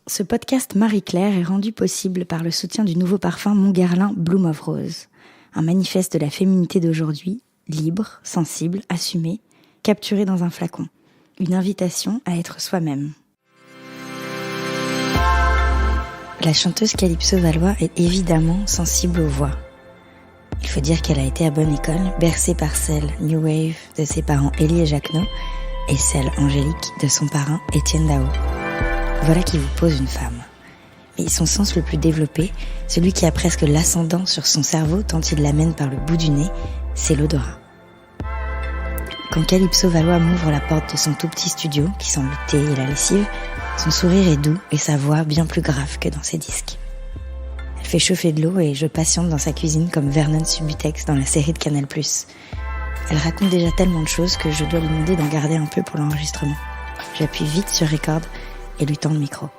Ce podcast Marie-Claire est rendu possible par le soutien du nouveau parfum Montguerlain Bloom of Rose, un manifeste de la féminité d'aujourd'hui, libre, sensible, assumée, capturée dans un flacon. Une invitation à être soi-même. La chanteuse Calypso Valois est évidemment sensible aux voix. Il faut dire qu'elle a été à bonne école, bercée par celle New Wave de ses parents Élie et Jacquenot et celle angélique de son parrain Étienne Dao. Voilà qui vous pose une femme. Mais son sens le plus développé, celui qui a presque l'ascendant sur son cerveau tant il l'amène par le bout du nez, c'est l'odorat. Quand Calypso Valois m'ouvre la porte de son tout petit studio, qui sent le thé et la lessive, son sourire est doux et sa voix bien plus grave que dans ses disques. Elle fait chauffer de l'eau et je patiente dans sa cuisine comme Vernon Subutex dans la série de Canal+. Elle raconte déjà tellement de choses que je dois lui demander d'en garder un peu pour l'enregistrement. J'appuie vite sur record et lui tend le micro.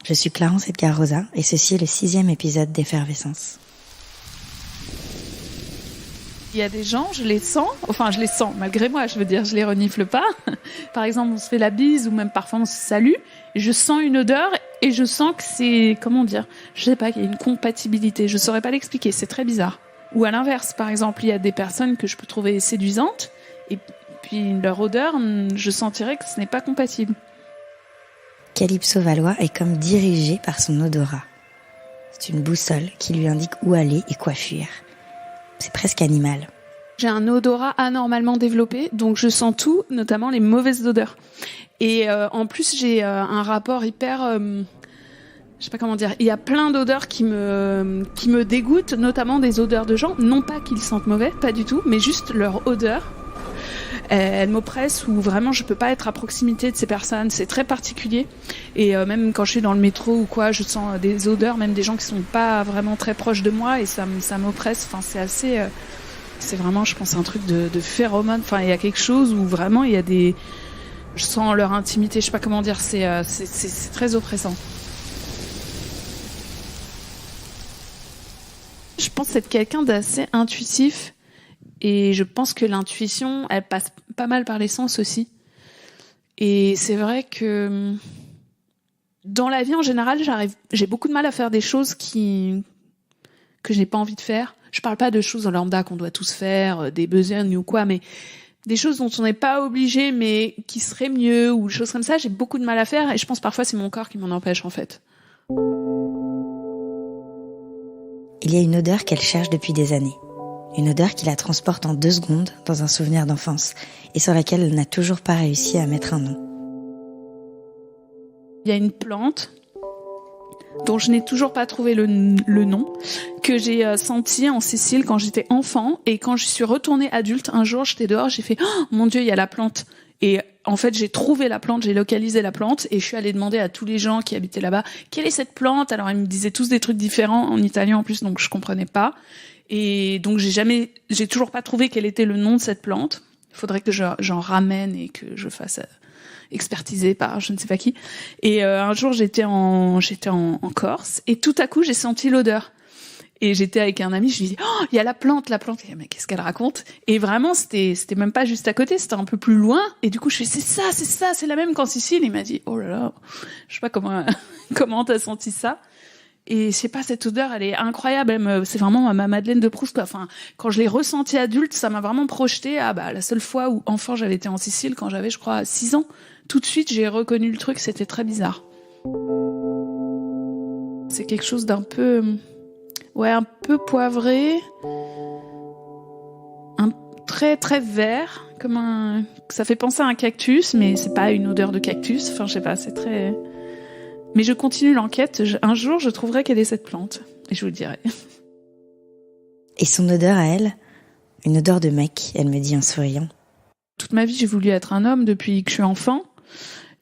Je suis Clarence Edgar Rosa et ceci est le 6e épisode d'Effervescence. Il y a des gens, je les sens malgré moi, je veux dire, je les renifle pas. Par exemple, on se fait la bise ou même parfois on se salue, et je sens une odeur et je sens que c'est, je sais pas, qu'il y a une compatibilité, je saurais pas l'expliquer, c'est très bizarre. Ou à l'inverse, par exemple, il y a des personnes que je peux trouver séduisantes et puis leur odeur, je sentirais que ce n'est pas compatible. Calypso Valois est comme dirigée par son odorat. C'est une boussole qui lui indique où aller et quoi fuir. C'est presque animal. J'ai un odorat anormalement développé, donc je sens tout, notamment les mauvaises odeurs. Et en plus, j'ai un rapport hyper... je sais pas comment dire. Il y a plein d'odeurs qui me dégoûtent, notamment des odeurs de gens. Non pas qu'ils sentent mauvais, pas du tout, mais juste leur odeur. Elle m'oppresse ou vraiment je peux pas être à proximité de ces personnes, c'est très particulier. Et même quand je suis dans le métro ou quoi, je sens des odeurs, même des gens qui sont pas vraiment très proches de moi et ça m'oppresse. Enfin, c'est assez, c'est vraiment, je pense, un truc de phéromone. Enfin, il y a quelque chose où vraiment il y a je sens leur intimité. Je sais pas comment dire, c'est très oppressant. Je pense être quelqu'un d'assez intuitif. Et je pense que l'intuition, elle passe pas mal par les sens aussi. Et c'est vrai que dans la vie en général, j'ai beaucoup de mal à faire des choses que je n'ai pas envie de faire. Je parle pas de choses en lambda qu'on doit tous faire, des besognes ou quoi, mais des choses dont on n'est pas obligé, mais qui seraient mieux ou des choses comme ça. J'ai beaucoup de mal à faire et je pense parfois c'est mon corps qui m'en empêche en fait. Il y a une odeur qu'elle cherche depuis des années. Une odeur qui la transporte en 2 secondes dans un souvenir d'enfance et sur laquelle elle n'a toujours pas réussi à mettre un nom. Il y a une plante dont je n'ai toujours pas trouvé le nom, que j'ai senti en Sicile quand j'étais enfant et quand je suis retournée adulte, un jour j'étais dehors, j'ai fait « Oh mon Dieu, il y a la plante !» Et en fait, j'ai trouvé la plante, j'ai localisé la plante et je suis allée demander à tous les gens qui habitaient là-bas « Quelle est cette plante ?» Alors ils me disaient tous des trucs différents en italien en plus, donc je comprenais pas. Et donc j'ai toujours pas trouvé quel était le nom de cette plante. Il faudrait que j'en ramène et que je fasse expertiser par je ne sais pas qui. Et un jour j'étais en Corse et tout à coup j'ai senti l'odeur. Et j'étais avec un ami, je lui dis oh il y a la plante. Et, mais qu'est-ce qu'elle raconte? Et vraiment c'était même pas juste à côté, c'était un peu plus loin. Et du coup je fais c'est ça, c'est la même qu'en Sicile. Et il m'a dit oh là là, je sais pas comment t'as senti ça. Et je sais pas, cette odeur, elle est incroyable. C'est vraiment ma Madeleine de Proust, quoi. Enfin, quand je l'ai ressentie adulte, ça m'a vraiment projeté à la seule fois où enfant j'avais été en Sicile quand j'avais, je crois, 6 ans. Tout de suite, j'ai reconnu le truc. C'était très bizarre. C'est quelque chose d'un peu, un peu poivré, un très très vert, ça fait penser à un cactus, mais c'est pas une odeur de cactus. Enfin, je sais pas, c'est très. Mais je continue l'enquête. Un jour, je trouverai quelle est cette plante. Et je vous le dirai. Et son odeur à elle, une odeur de mec, elle me dit en souriant. Toute ma vie, j'ai voulu être un homme depuis que je suis enfant.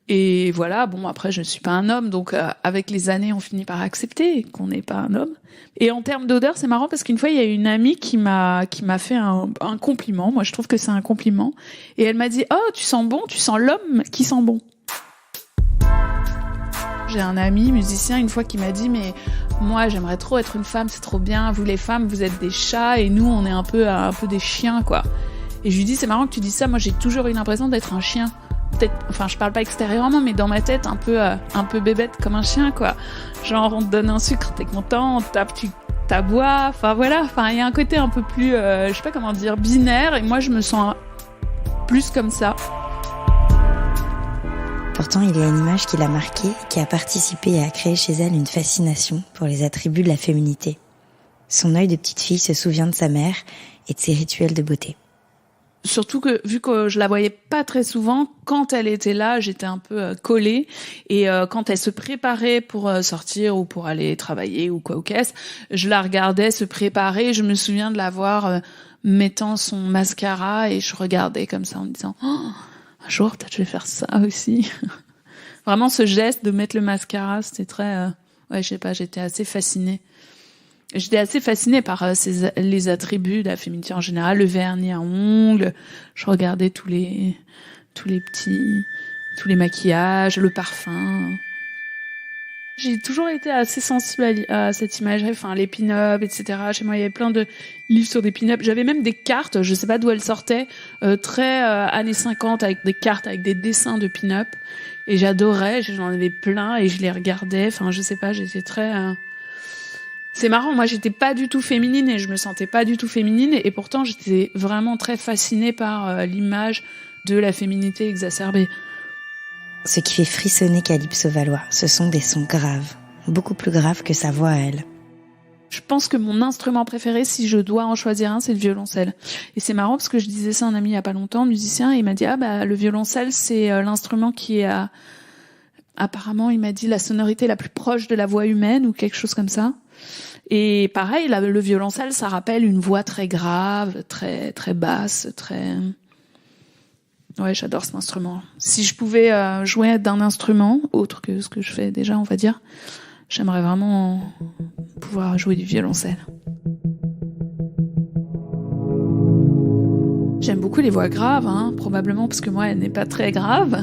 Et voilà, bon, après, je ne suis pas un homme. Donc, avec les années, on finit par accepter qu'on n'est pas un homme. Et en termes d'odeur, c'est marrant parce qu'une fois, il y a une amie qui m'a fait un compliment. Moi, je trouve que c'est un compliment. Et elle m'a dit « Oh, tu sens bon, tu sens l'homme qui sent bon. » J'ai un ami musicien une fois qui m'a dit mais moi j'aimerais trop être une femme, c'est trop bien, vous les femmes vous êtes des chats et nous on est un peu des chiens quoi. Et je lui dis c'est marrant que tu dis ça, moi j'ai toujours eu l'impression d'être un chien. peut-être, enfin je parle pas extérieurement, mais dans ma tête un peu bébête comme un chien, quoi. Genre on te donne un sucre, t'es content, on te tape, tu t'aboies, enfin voilà, enfin il y a un côté un peu plus, je sais pas comment dire, binaire, et moi je me sens plus comme ça. Pourtant, il y a une image qui l'a marquée et qui a participé à créer chez elle une fascination pour les attributs de la féminité. Son œil de petite fille se souvient de sa mère et de ses rituels de beauté. Surtout que, vu que je la voyais pas très souvent, quand elle était là, j'étais un peu collée. Et quand elle se préparait pour sortir ou pour aller travailler ou quoi ou qu'est-ce, je la regardais se préparer. Je me souviens de la voir mettant son mascara et je regardais comme ça en me disant « Oh, un jour, peut-être je vais faire ça aussi. » Vraiment, ce geste de mettre le mascara, c'était très... ouais, je sais pas, j'étais assez fascinée. J'étais assez fascinée par les attributs de la féminité en général, le vernis à ongles. Je regardais tous les maquillages, le parfum. J'ai toujours été assez sensible à cette imagerie, enfin les pin-up, etc. Chez moi, il y avait plein de livres sur des pin-up. J'avais même des cartes, je sais pas d'où elles sortaient, très années 50, avec des cartes avec des dessins de pin-up. Et j'adorais, j'en avais plein et je les regardais. Enfin, je sais pas, j'étais très... C'est marrant, moi j'étais pas du tout féminine et je me sentais pas du tout féminine et pourtant j'étais vraiment très fascinée par l'image de la féminité exacerbée. Ce qui fait frissonner Calypso Valois, ce sont des sons graves, beaucoup plus graves que sa voix à elle. Je pense que mon instrument préféré, si je dois en choisir un, c'est le violoncelle. Et c'est marrant parce que je disais ça à un ami il y a pas longtemps, musicien, et il m'a dit le violoncelle c'est l'instrument qui est apparemment il m'a dit la sonorité la plus proche de la voix humaine ou quelque chose comme ça. Et pareil, le violoncelle, ça rappelle une voix très grave, très très basse, très... Ouais, j'adore cet instrument. Si je pouvais jouer d'un instrument, autre que ce que je fais déjà, on va dire, j'aimerais vraiment pouvoir jouer du violoncelle. J'aime beaucoup les voix graves, probablement parce que moi, elle n'est pas très grave.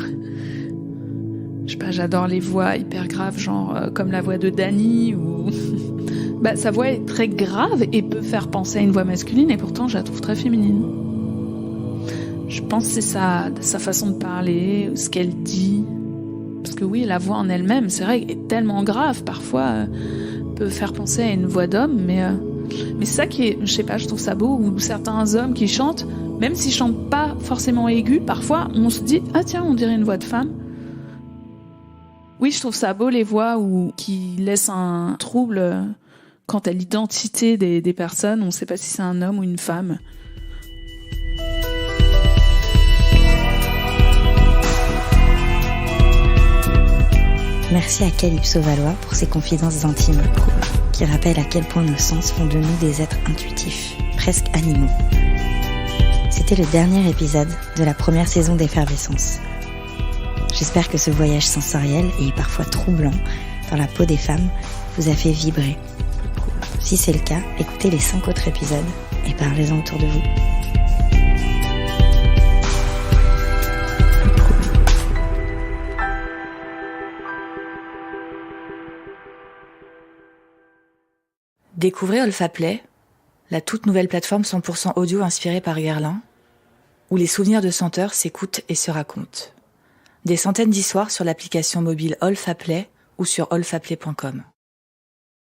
Je sais pas, j'adore les voix hyper graves, genre comme la voix de Dany ou... sa voix est très grave et peut faire penser à une voix masculine et pourtant je la trouve très féminine. Je pense que c'est sa façon de parler, ce qu'elle dit. Parce que oui, la voix en elle-même, c'est vrai, est tellement grave, parfois peut faire penser à une voix d'homme, mais c'est ça qui est, je sais pas, je trouve ça beau, ou certains hommes qui chantent, même s'ils chantent pas forcément aigus, parfois on se dit « Ah tiens, on dirait une voix de femme ». Oui, je trouve ça beau, les voix qui laissent un trouble... Quant à l'identité des personnes, on ne sait pas si c'est un homme ou une femme. Merci à Calypso Valois pour ses confidences intimes, qui rappellent à quel point nos sens font de nous des êtres intuitifs, presque animaux. C'était le dernier épisode de la première saison d'Effervescence. J'espère que ce voyage sensoriel et parfois troublant dans la peau des femmes vous a fait vibrer. Si c'est le cas, écoutez les 5 autres épisodes et parlez-en autour de vous. Découvrez Olfaplay, la toute nouvelle plateforme 100% audio inspirée par Guerlain, où les souvenirs de senteurs s'écoutent et se racontent. Des centaines d'histoires sur l'application mobile Olfaplay ou sur olfaplay.com.